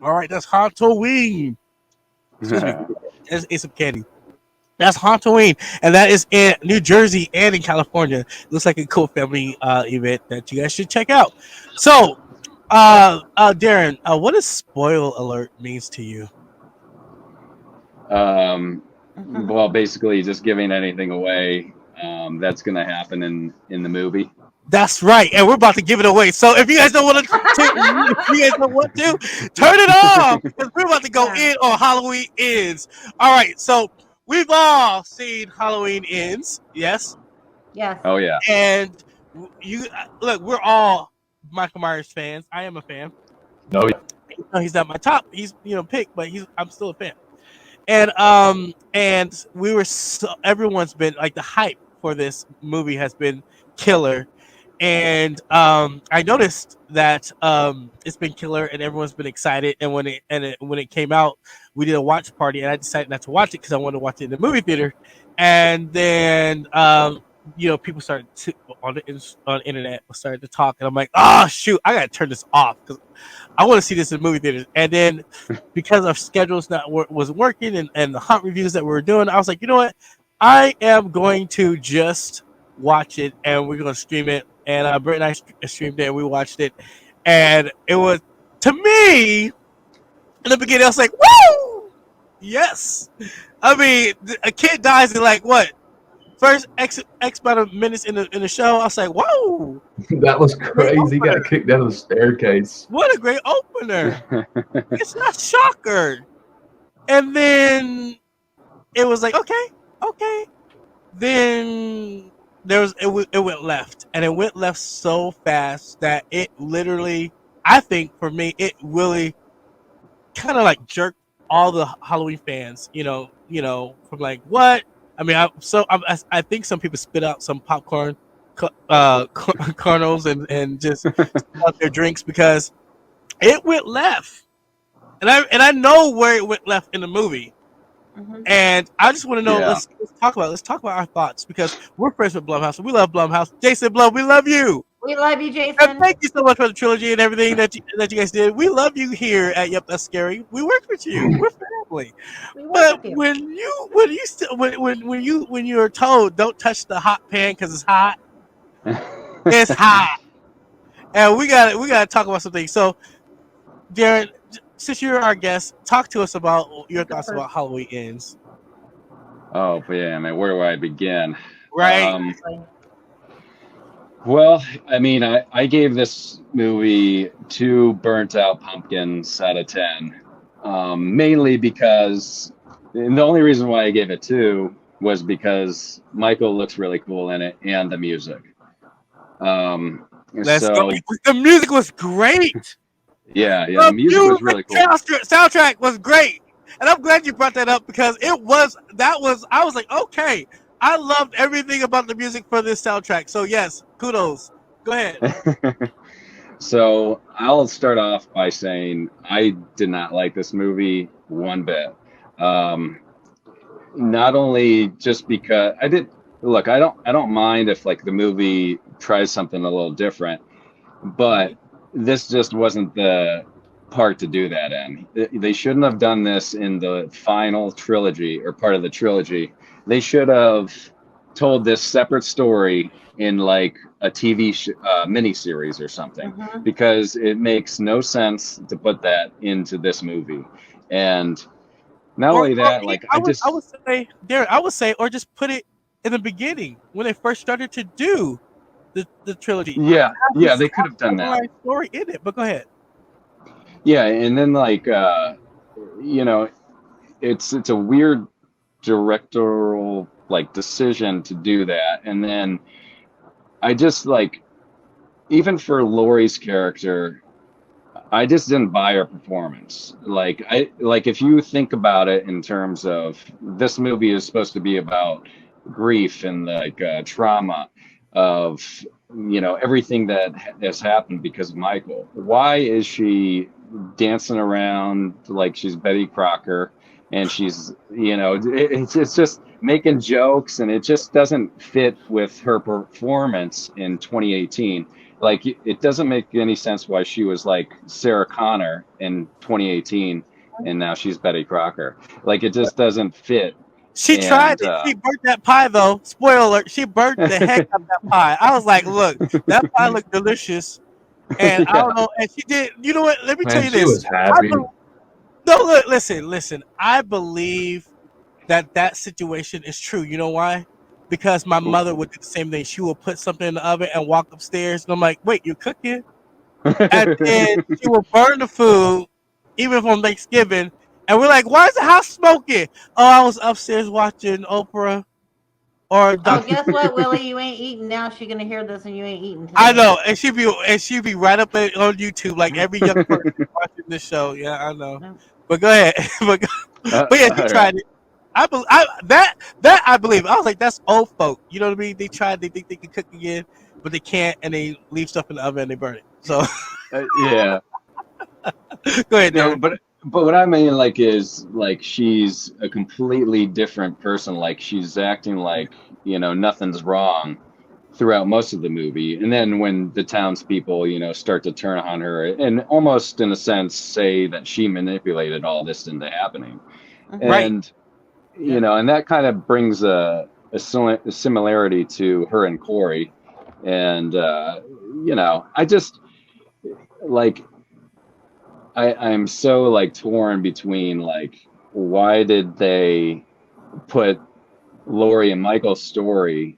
All right, that's Halloween. Excuse me. That's Ace of Candy. That's Halloween, and that is in New Jersey and in California. Looks like a cool family event that you guys should check out. So, Darrin, what does spoil alert means to you? Well, basically, just giving anything away that's going to happen in the movie. That's right, and we're about to give it away. So if you guys don't want to, if you guys don't want to, turn it off because we're about to go in on Halloween Ends. All right, so we've all seen Halloween Ends, yes? Yes. Oh yeah. And you look, we're all Michael Myers fans. I am a fan. No, He's not my top. He's pick, but I'm still a fan. And we were everyone's been like the hype for this movie has been killer. And I noticed that it's been killer, and everyone's been excited. And when it came out, we did a watch party, and I decided not to watch it because I wanted to watch it in the movie theater. And then people started on the internet started to talk, and I'm like, oh shoot, I gotta turn this off because I want to see this in movie theaters. And then because our schedules was working and the hunt reviews that we were doing, I was like, you know what, I am going to just watch it, and we're gonna stream it. And Britt and I streamed it, and we watched it, and it was, to me, in the beginning, I was like, woo, yes. I mean, a kid dies in like what? First X amount of minutes in the show, I was like, whoa. that was crazy. He got kicked down the staircase. What a great opener. It's not shocker. And then it was like, okay. Then it went left. And it went left so fast that it literally, I think for me, it really kind of like jerked all the Halloween fans, from like, what? I mean, I think some people spit out some popcorn kernels and just out their drinks because it went left, and I know where it went left in the movie, and I just want to know. Yeah. Let's talk about our thoughts because we're friends with Blumhouse. We love Blumhouse. Jason Blum, we love you. We love you, Jason. And thank you so much for the trilogy and everything that you guys did. We love you here at YupThatsScary. We work with you. We're family. But when you're told don't touch the hot pan because it's hot, it's hot, and we gotta talk about something. So, Darrin, since you're our guest, talk to us about your thoughts about Halloween Ends. Oh yeah, man, where do I begin? Right. Well, I mean, I gave this movie 2 burnt out pumpkins out of 10, mainly because, and the only reason why I gave it 2 was because Michael looks really cool in it and the music. Let's go. The music was great. Yeah, the music was really cool. Soundtrack was great, and I'm glad you brought that up because I was like, okay. I loved everything about the music for this soundtrack. So yes, kudos. Go ahead. So I'll start off by saying I did not like this movie one bit. Not only just because I don't mind if like the movie tries something a little different, but this just wasn't the part to do that in. They shouldn't have done this in the final trilogy or part of the trilogy. They should have told this separate story in like a TV miniseries or something, because it makes no sense to put that into this movie. And not only that, like I would say, or just put it in the beginning when they first started to do the trilogy. Yeah, they could have done that story in it. But go ahead. Yeah, and then like it's a weird directorial like decision to do that. And then I just like, even for Laurie's character, I just didn't buy her performance. Like if you think about it in terms of this movie is supposed to be about grief and like trauma of everything that has happened because of Michael. Why is she dancing around like she's Betty Crocker? And she's, it's just making jokes, and it just doesn't fit with her performance in 2018. Like it doesn't make any sense why she was like Sarah Connor in 2018 and now she's Betty Crocker. Like it just doesn't fit. She tried it. She burnt that pie though. Spoiler alert, she burnt the heck out of that pie. I was like, look, that pie looked delicious. And I don't know, and she did, you know what? Let me tell you this. She was happy. No, look, listen. I believe that situation is true. You know why? Because my mother would do the same thing. She would put something in the oven and walk upstairs, and I'm like, wait, you're cooking? And then she would burn the food, even from Thanksgiving. And we're like, why is the house smoking? Oh, I was upstairs watching Oprah. Or guess what, Willie? You ain't eating now. She's gonna hear this, and you ain't eating today. I know, and she'd be right up on YouTube like every young person watching this show. Yeah, I know. No. But go ahead. but yeah, she tried it. I believe. I was like, that's old folk. You know what I mean? They tried. They think they can cook again, but they can't, and they leave stuff in the oven and they burn it. So yeah. Go ahead, no, but what I mean, like, is like she's a completely different person. Like she's acting like, you know, nothing's wrong throughout most of the movie, and then when the townspeople, you know, start to turn on her and almost in a sense say that she manipulated all this into happening, right. And you know, and that kind of brings a similarity to her and Corey, and you know, I just like. I'm so like torn between like, why did they put Lori and Michael's story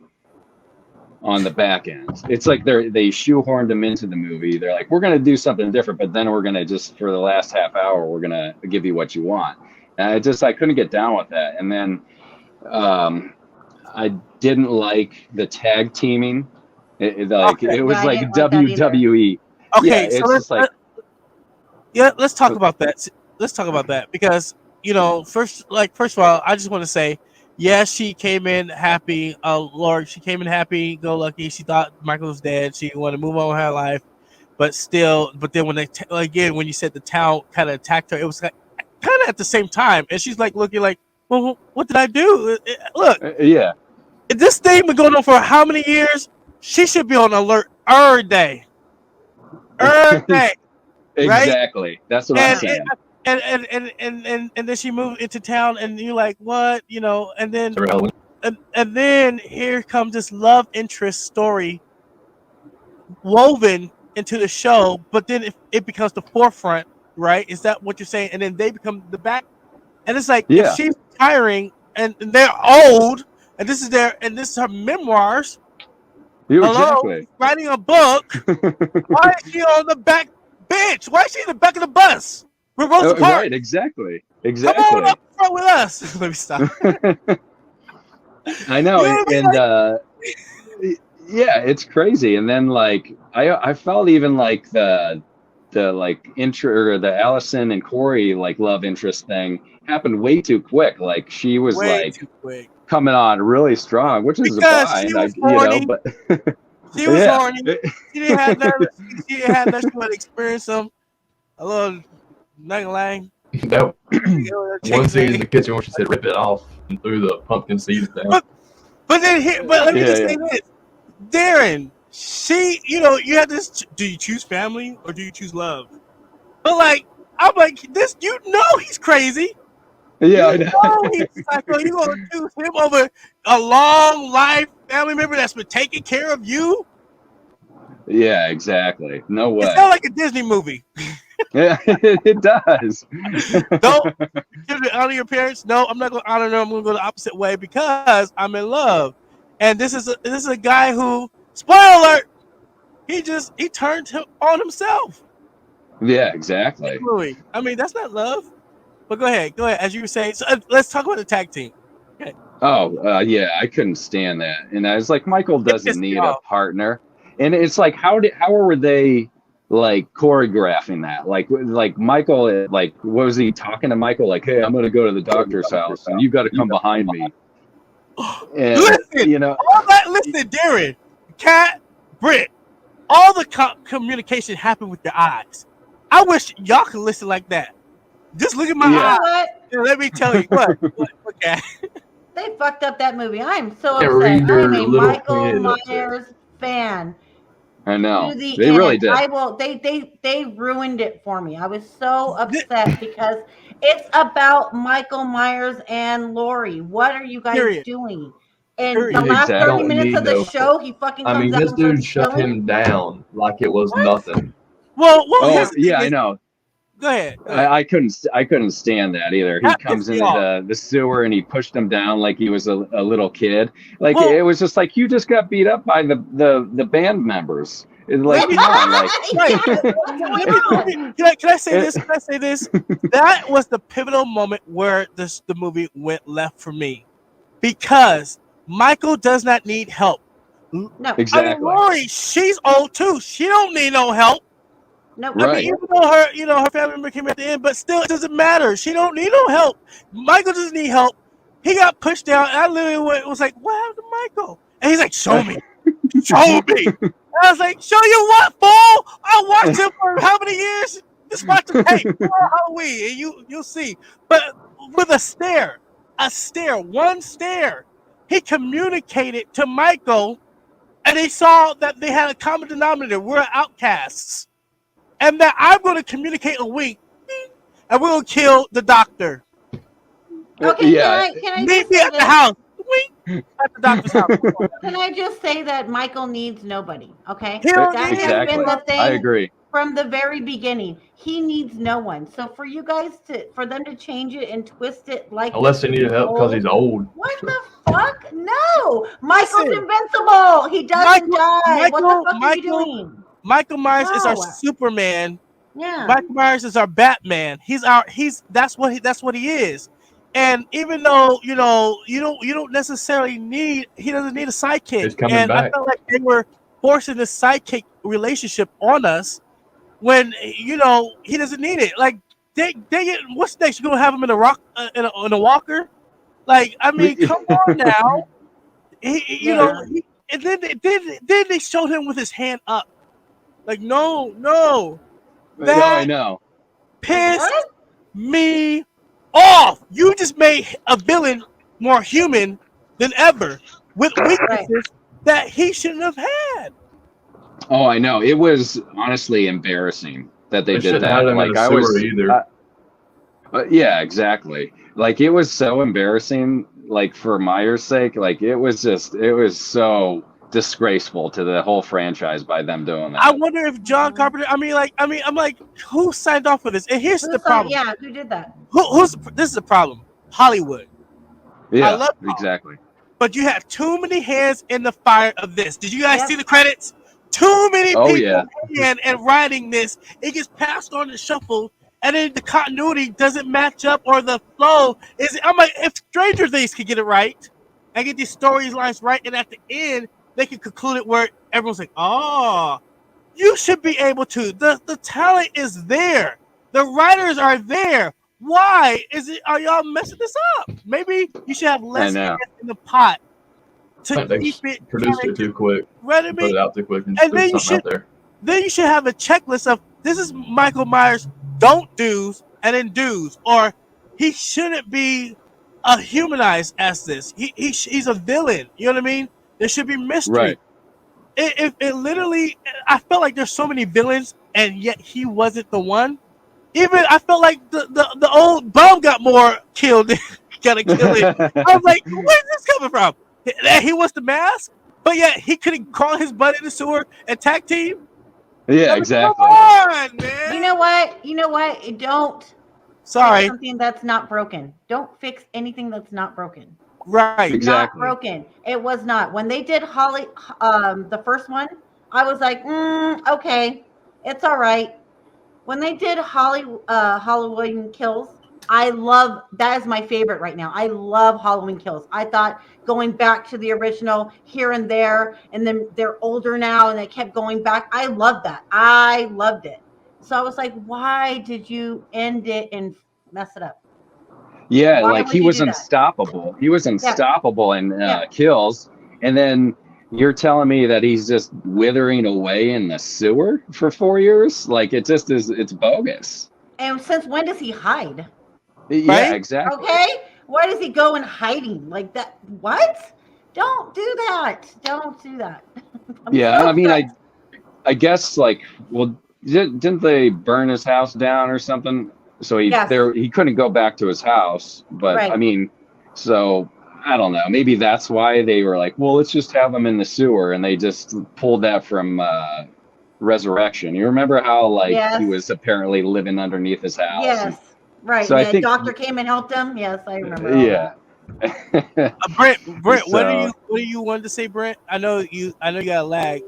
on the back end? It's like they shoehorned them into the movie. They're like, we're going to do something different, but then we're going to just, for the last half hour, we're going to give you what you want. And I couldn't get down with that. And then I didn't like the tag teaming. It was like WWE. Okay, yeah, so it's just like. Yeah, let's talk about that. Let's talk about that because, you know, first of all, I just want to say, yeah, she came in happy. Lord, she came in happy, go lucky. She thought Michael was dead. She wanted to move on with her life, but then when when you said the town kind of attacked her, it was like kind of at the same time, and she's like looking like, well, what did I do? Look, yeah, this thing been going on for how many years? She should be on alert every day. Every day. Exactly. Right? That's what I'm saying. And then she moved into town, and you're like, what? You know, and then here comes this love interest story woven into the show, but then it becomes the forefront, right? Is that what you're saying? And then they become the back, and it's like, if she's retiring and they're old, and this is her memoirs. Exactly. Writing a book. Why is she on the back bench? Why is she in the back of the bus with Rosa Parks? Right, exactly. Come on up front with us. Let me stop. I know, yeah, it's crazy. And then like I felt even like the like intro or the Allison and Corey like love interest thing happened way too quick. Like she was coming on really strong, which is fine, you know, but. She was horny. She didn't have that. She would experience a little nuggelang. That one scene in the kitchen where she said, "Rip it off," and threw the pumpkin seeds down. But let me just say this, Darrin. You know, you have this. Do you choose family or do you choose love? But like, I'm like this. You know, he's crazy. Yeah, you know he's psycho. You gonna choose him over a long life family member that's been taking care of you? Yeah, exactly. No way. It sounds like a Disney movie. Yeah, it does. Don't honor your parents. No, I'm not going to honor them. I'm going to go the opposite way because I'm in love. And this is a guy who, spoiler alert, he turned on himself. Yeah, exactly. I mean, that's not love. But go ahead. As you were saying, so let's talk about the tag team. Okay. Oh, yeah, I couldn't stand that. And I was like, Michael doesn't need a partner. And it's like, how were they like choreographing that? Like Michael, like, what was he talking to Michael? Like, hey, I'm going to go to the doctor's house and you got to come behind me. And, listen, you know, all that, listen, Darrin, Kat, Britt, all the communication happened with your eyes. I wish y'all could listen like that. Just look at my eyes. And let me tell you what Kat. They fucked up that movie. I'm so upset. I'm a Michael Myers fan. I know. To the They end. really did. They ruined it for me. I was so upset because it's about Michael Myers and Laurie. What are you guys Period. doing? In Period. the last Exactly. 30 minutes of the show, he fucking comes out this and dude starts shut killing. him down like it was nothing. Well, Oh here's the yeah, thing I is- know. Go ahead. I couldn't stand that either. He That comes pissed me into off. the sewer and he pushed him down like he was a little kid. Like Well- it was just like you just got beat up by the band members. It's like Let me- come on, like Can I say this? Can I say this? That was the pivotal moment where the movie went left for me, because Michael does not need help. No, exactly. I mean, Laurie, she's old too. She don't need no help. no. I Right. mean, even though her family member came at the end, but still, it doesn't matter. She don't need no help. Michael doesn't need help. He got pushed down, and I literally was like, "What happened to Michael?" And he's like, "Show me, show me." And I was like, "Show you what, fool? I watched him for how many years? Just watch the tape for Halloween, and you'll see." But with one stare, he communicated to Michael, and they saw that they had a common denominator. We're outcasts. And that I'm going to communicate a wink, and we're going to kill the doctor. Okay, Yeah. can I Meet just me say at the this? house. Wink. At the doctor's house. Can I just say that Michael needs nobody? Okay, He don't that need has been Exactly. the thing I agree. from the very beginning. He needs no one. So for you guys for them to change it and twist it like Unless he needed help because he's old. what the fuck? No, Michael's Listen, invincible. He doesn't die. What the fuck are you Michael- doing? Michael Myers is our No. Superman. Yeah. Michael Myers is our Batman. That's what he is. And even though you don't necessarily need, he doesn't need a sidekick. He's coming and I back. felt like they were forcing the sidekick relationship on us when he doesn't need it. Like they get what's next? You're gonna have him in a walker? Like, I mean, come on now. And then they showed him with his hand up. Like, no. No, That I know. pissed What? me off. You just made a villain more human than ever with weaknesses that he shouldn't have had. Oh, I know. It was honestly embarrassing that they did shouldn't that. have him Like in a I sewer was either. yeah, exactly. Like it was so embarrassing. Like for Myers' sake, like it was so disgraceful to the whole franchise by them doing that. I wonder if John Carpenter. I'm like, who signed off for this? And here's the problem. Yeah, who did that? This is the problem. Hollywood. Yeah, I love exactly. But you have too many hands in the fire of this. Did you guys Yep. see the credits? Too many Oh, people yeah. and writing this. It gets passed on and shuffled, and then the continuity doesn't match up, or the flow is. I'm like, if Stranger Things could get it right and get these storylines right, and at the end they can conclude it where everyone's like, "Oh, you should be able to." The talent is there. The writers are there. Why are y'all messing this up? Maybe you should have less hands in the pot I to think they keep it. produced it too quick. Right, I Put mean, it out too quick and and threw then you something out there. then you should have a checklist of this is Michael Myers don't do's and then do's, or he shouldn't be humanized as this. He's a villain. You know what I mean? There should be mystery. Right. It literally, I felt like there's so many villains, and yet he wasn't the one. Even I felt like the old bum got more killed. Gotta kill it. I was like, where's this coming from? He was the mask, but yet he couldn't crawl his butt in the sewer and tag team. Yeah, exactly. Come on, man. You know what? Don't Sorry. fix something that's not broken. Don't fix anything that's not broken. Right. Exactly. Not broken. It was not. When they did the first one, I was like, okay, it's all right. When they did Halloween Kills, that is my favorite right now. I love Halloween Kills. I thought going back to the original here and there, and then they're older now and they kept going back. I love that. I loved it. So I was like, why did you end it and mess it up? Yeah, Why like would he you was do that? unstoppable. He was unstoppable in Yeah. Kills, and then you're telling me that he's just withering away in the sewer for 4 years? Like it just is. It's bogus. And since when does he hide? Yeah, Right? exactly. Okay, why does he go in hiding like that? What? Don't do that. Don't do that. I'm Yeah, so I mean, upset. I guess like, well, didn't they burn his house down or something? So Yes. he couldn't go back to his house. But Right. I mean, so I don't know. Maybe that's why they were like, well, let's just have him in the sewer, and they just pulled that from Resurrection. You remember how like Yes. he was apparently living underneath his house? Yes. Right. So And I the think, doctor came and helped him. Yes, I remember. All yeah. that. Brent, what So- do you want to say, Brent? I know you got a lag.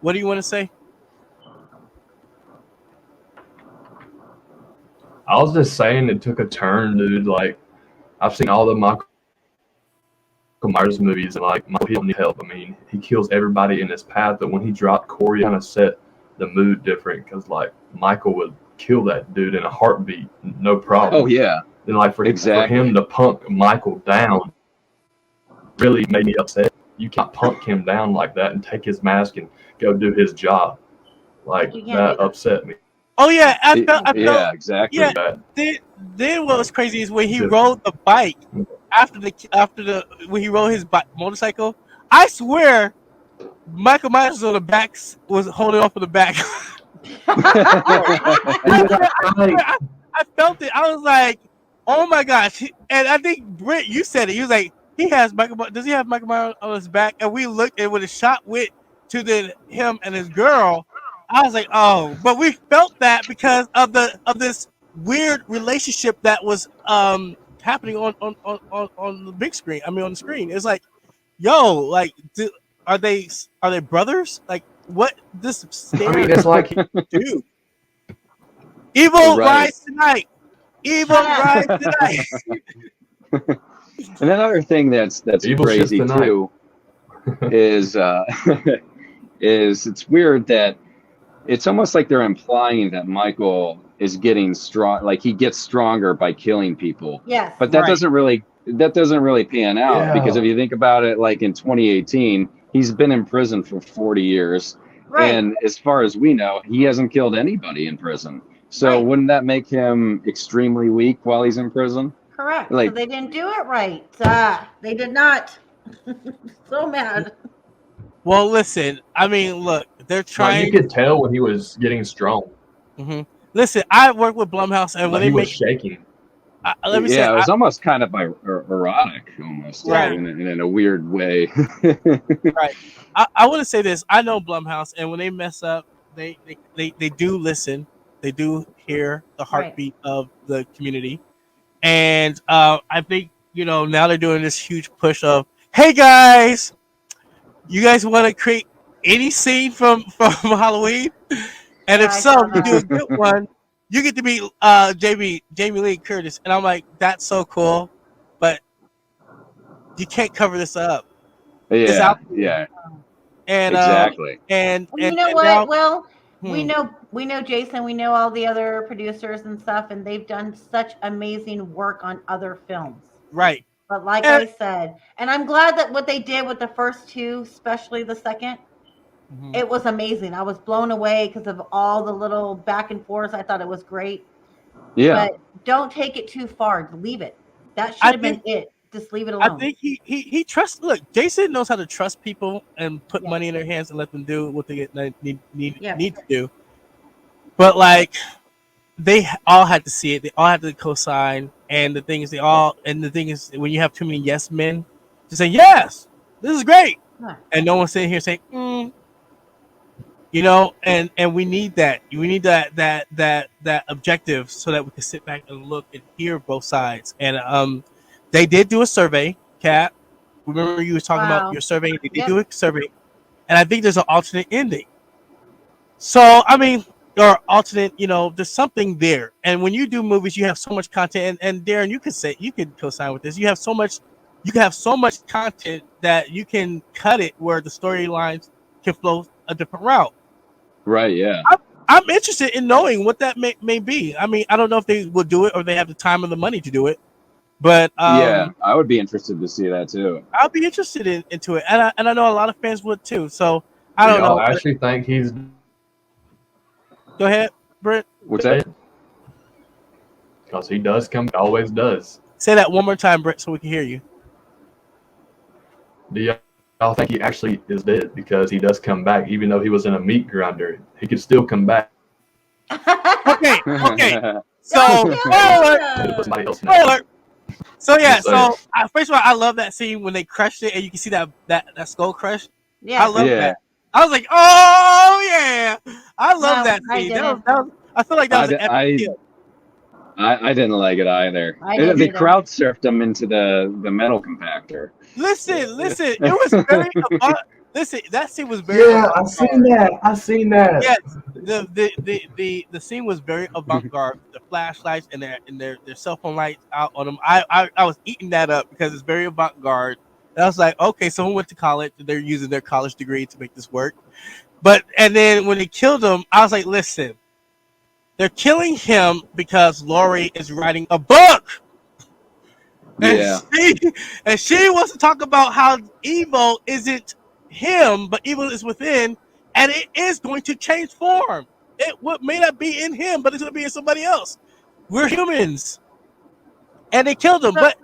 What do you want to say? I was just saying it took a turn, dude. Like, I've seen all the Michael Myers movies, and like, Michael, he don't need help. I mean, he kills everybody in his path. But when he dropped Corey, kind of set the mood different, because like Michael would kill that dude in a heartbeat, no problem. Oh yeah. And like for Exactly. him to punk Michael down really made me upset. You can't punk him down like that and take his mask and go do his job. Like You can't that do that. upset me. Oh yeah, I felt Yeah, exactly. yeah. Bad. Then what was crazy is when he Just- rode the bike after the when he rode his motorcycle. I swear, Michael Myers was on the back, was holding off on the back. I felt it. I was like, oh my gosh! And I think Brent, you said it. He was like, does he have Michael Myers on his back? And we looked, and when the shot went to him and his girl, I was like, oh, but we felt that because of this weird relationship that was happening on the big screen. I mean, on the screen. It's like, yo, like, are they brothers? Like, what this? I mean, it's like Dude, evil Right. rise tonight. Evil rise tonight. And another thing that's Evil crazy shit tonight. too is is it's weird that it's almost like they're implying that Michael is getting strong, like he gets stronger by killing people. Yes. But that Right. doesn't really pan out, Yeah. because if you think about it, like in 2018, he's been in prison for 40 years. Right. And as far as we know, he hasn't killed anybody in prison. So Right. wouldn't that make him extremely weak while he's in prison? Correct. like- So they didn't do it right. They did not. So mad. Well, listen. I mean, look, they're like, trying. you could tell when he was getting strong. Mhm. Listen, I work with Blumhouse, and when Like, he they was make, shaking. let me say, Yeah, it was almost kind of erotic, almost, Right. in a weird way. I want to say this. I know Blumhouse, and when they mess up, they do listen. They do hear the heartbeat of the community, and I think now they're doing this huge push of, hey guys, you guys want to create any scene from Halloween, and if I so, saw you do a that. good one. You get to meet Jamie Lee Curtis, and I'm like, that's so cool, but you can't cover this up. It's Yeah, out there. yeah, And exactly. and You know and what? now- Well, Hmm. we know Jason, we know all the other producers and stuff, and they've done such amazing work on other films. right. But like And- I said, and I'm glad that what they did with the first two, especially the second, Mhm. it was amazing. I was blown away because of all the little back and forth. I thought it was great. Yeah, But don't take it too far. Leave it. That should I have been think- it. Just leave it I alone. think he trusts. Look, Jason knows how to trust people and put Yeah. money in their hands and let them do what they need Yeah. to do. But like, they all had to see it. They all had to co-sign. And the thing is, when you have too many yes men to say yes, this is great, Yeah. and no one's sitting here saying, and we need that. We need that objective so that we can sit back and look and hear both sides. And they did do a survey, Kat. Remember you was talking Wow. about your survey? They did Yep. do a survey, and I think there's an alternate ending. So I mean, or alternate, there's something there. And when you do movies, you have so much content. And Darrin, you could co-sign with this. You can have so much content that you can cut it where the storylines can flow a different route. right. Yeah, I'm interested in knowing what that may be. I mean, I don't know if they will do it or they have the time or the money to do it, but yeah. I would be interested to see that too. I'll be interested into it, and I know a lot of fans would too. So I don't know. I actually think he's Go ahead, Brent. What's that? because he does come, always does. Say that one more time, Brent, so we can hear you. Do y'all think he actually is dead because he does come back, even though he was in a meat grinder. He could still come back. Okay. So, Don't kill And put him. somebody else in that. spoiler. So yeah, Just saying. first of all, I love that scene when they crushed it and you can see that skull crush. Yeah. I love Yeah. that. I was like, oh yeah, I love No, that I scene. didn't. I feel like that was an epic kill. I didn't like it either. I didn't They either. crowd surfed him into the metal compactor. Listen, it was very listen. That scene was very I seen that. yes. The scene was very avant-garde. The flashlights and their cell phone lights out on them. I was eating that up because it's very avant-garde. And I was like, okay, someone went to college. They're using their college degree to make this work. And then when they killed him, I was like, listen, they're killing him because Lori is writing a book. Yeah. And she wants to talk about how evil isn't him, but evil is within, and it is going to change form. It may not be in him, but it's going to be in somebody else. We're humans. And they killed him, but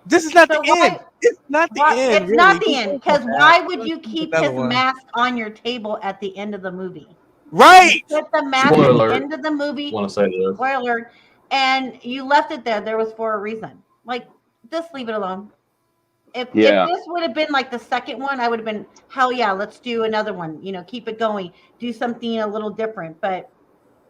this is not the end. It's not the end. It's not the end, because why would you keep his mask on your table at the end of the movie? Right. You put the mask at the end of the movie. Want to say this? Spoiler, and you left it there. There was for a reason. Like, just leave it alone. If this would have been like the second one, I would have been, hell yeah, let's do another one. Keep it going. Do something a little different. But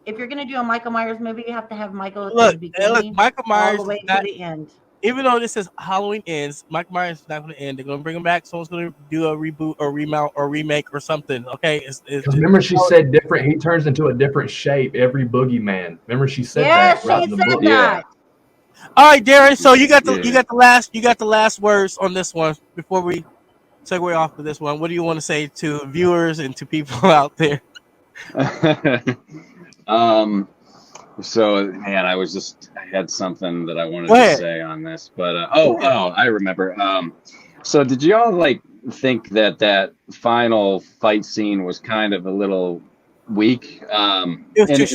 if you're gonna do a Michael Myers movie, you have to have Michael at the beginning, Michael Myers all the way to the end. Even though this says Halloween ends, Michael Myers is not going to end. They're going to bring him back. Someone's going to do a reboot or remount or remake or something. Okay. Remember, she said different. He turns into a different shape every boogeyman. Remember, she said that. Right she in the said book. that. All right, Darrin. So you got the last words on this one before we segue off to this one. What do you want to say to viewers and to people out there? So, man, I had something that I wanted to say on this, but I remember. So did y'all think that final fight scene was kind of a little weak? In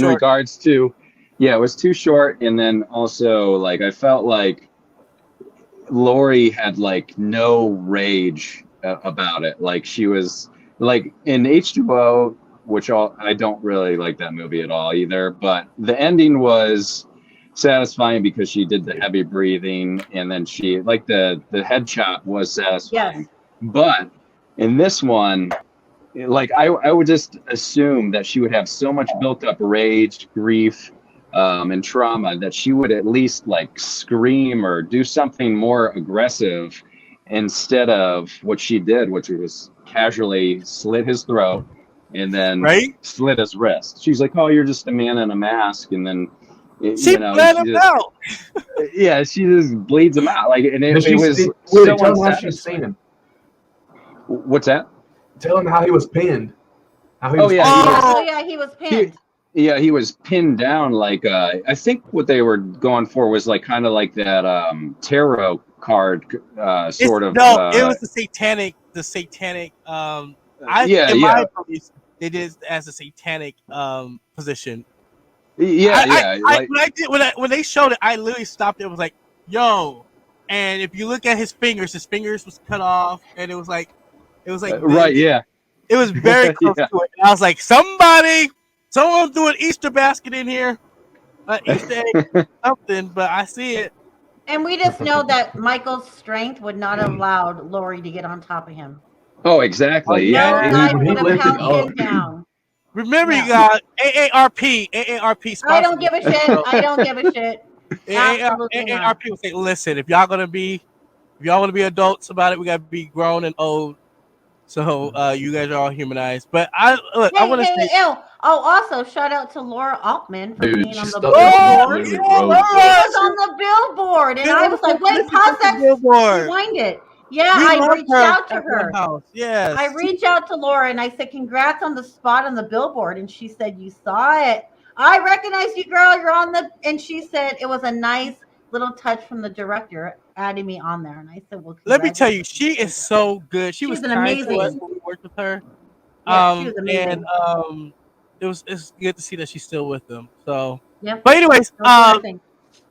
regards to, it was too short, and then also I felt like Lori had no rage about it. She was in H2O. Which I don't really like that movie at all either. But the ending was satisfying because she did the heavy breathing, and then she the head chop was satisfying. Yes. But in this one, I would just assume that she would have so much built up rage, grief, and trauma that she would at least scream or do something more aggressive instead of what she did, which was casually slit his throat. And then slit his wrist. She's like, "Oh, you're just a man in a mask," and then she bled him out. Yeah, she just bleeds him out. It was so tell him how she's seen him. What's that? Tell him how he was pinned. He was pinned. He was pinned down. I think what they were going for was kind of like that tarot card sort of. No, it was the satanic. My belief, they did it as a satanic position. When they showed it, I literally stopped it and was like, "Yo!" And if you look at his fingers was cut off, and it was like right, yeah. It was very close to it. And I was like, someone threw an Easter basket in here, Easter egg, something. But I see it. And we just know that Michael's strength would not have allowed Lori to get on top of him. Oh, exactly. Yeah. Down. Remember, you got AARP. I don't give a shit. AARP will say, listen, if y'all want to be adults about it, we got to be grown and old. So you guys are all humanized. But I want to say. Also, shout out to Laura Altman for being on the billboard. She was on the billboard, and I was like, wait, pause that. Rewind it. Yeah, I reached out to her. Yes. I reached out to Laura and I said, congrats on the spot on the billboard. And she said, you saw it. I recognize you, girl. You're on the, and she said it was a nice little touch from the director adding me on there. And I said, well, let me tell you, she is so good. She was amazing when we worked with her. Yeah, she was amazing. And it's good to see that she's still with them. So yeah. But anyways,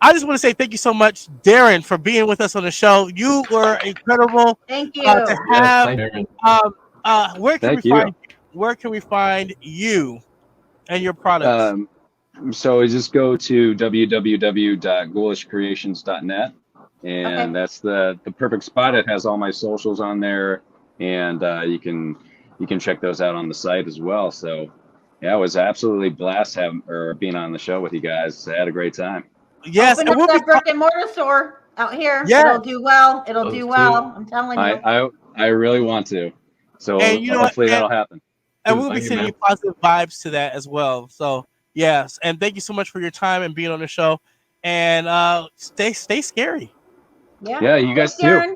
I just want to say thank you so much, Darrin, for being with us on the show. You were incredible. Thank you. To Yes, have. thank you. Where can Thank we you. find? Where can we find you and your products? So we just go to www.ghoulishcreations.net, and Okay. that's the perfect spot. It has all my socials on there, and you can check those out on the site as well. So yeah, it was absolutely blast being on the show with you guys. I had a great time. Yes, Open and up we'll be that brick and mortar store out here. Yes. It'll do well. It'll Those do two. well. I'm telling you. I really want to. So And you know what? hopefully that'll happen. and we'll be Thank you, sending man. you positive vibes to that as well. So yes, and thank you so much for your time and being on the show. And stay scary. Yeah, you guys Thanks, too. Darrin.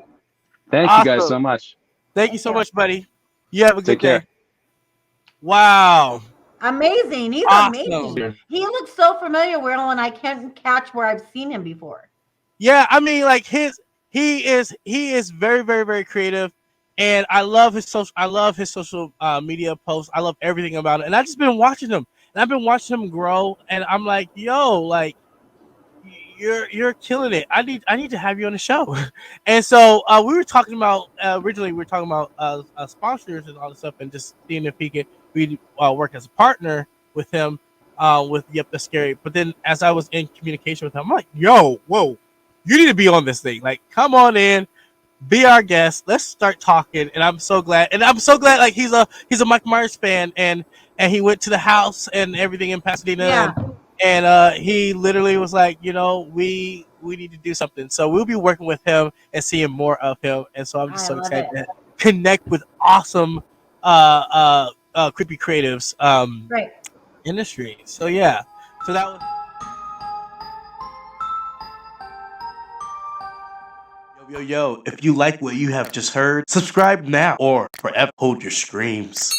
Thank you guys Awesome. so much. Thank you so much, buddy. You have a good Take care. day. Wow. Amazing. He's Awesome. amazing. He looks so familiar, Will, and I can't catch where I've seen him before. Yeah, I mean, like he is very, very, very creative, and I love his social media posts. I love everything about it, and I've just been watching him, and I've been watching him grow, and I'm like, yo, like you're killing it. I need to have you on the show. And so we were talking about originally we were talking about sponsors and all this stuff, and just seeing if he could work as a partner with him with YupThatsScary. But then as I was in communication with him, I'm like, yo, whoa, you need to be on this thing. Like, come on in, be our guest. Let's start talking. And I'm so glad. Like he's a Mike Myers fan, and he went to the house and everything in Pasadena. Yeah. And he literally was like, you know, we need to do something. So we'll be working with him and seeing more of him. And so I'm just so excited to connect with awesome creepy creatives Right. industry. So yeah. So that was Yo, if you like what you have just heard, subscribe now or forever hold your screams.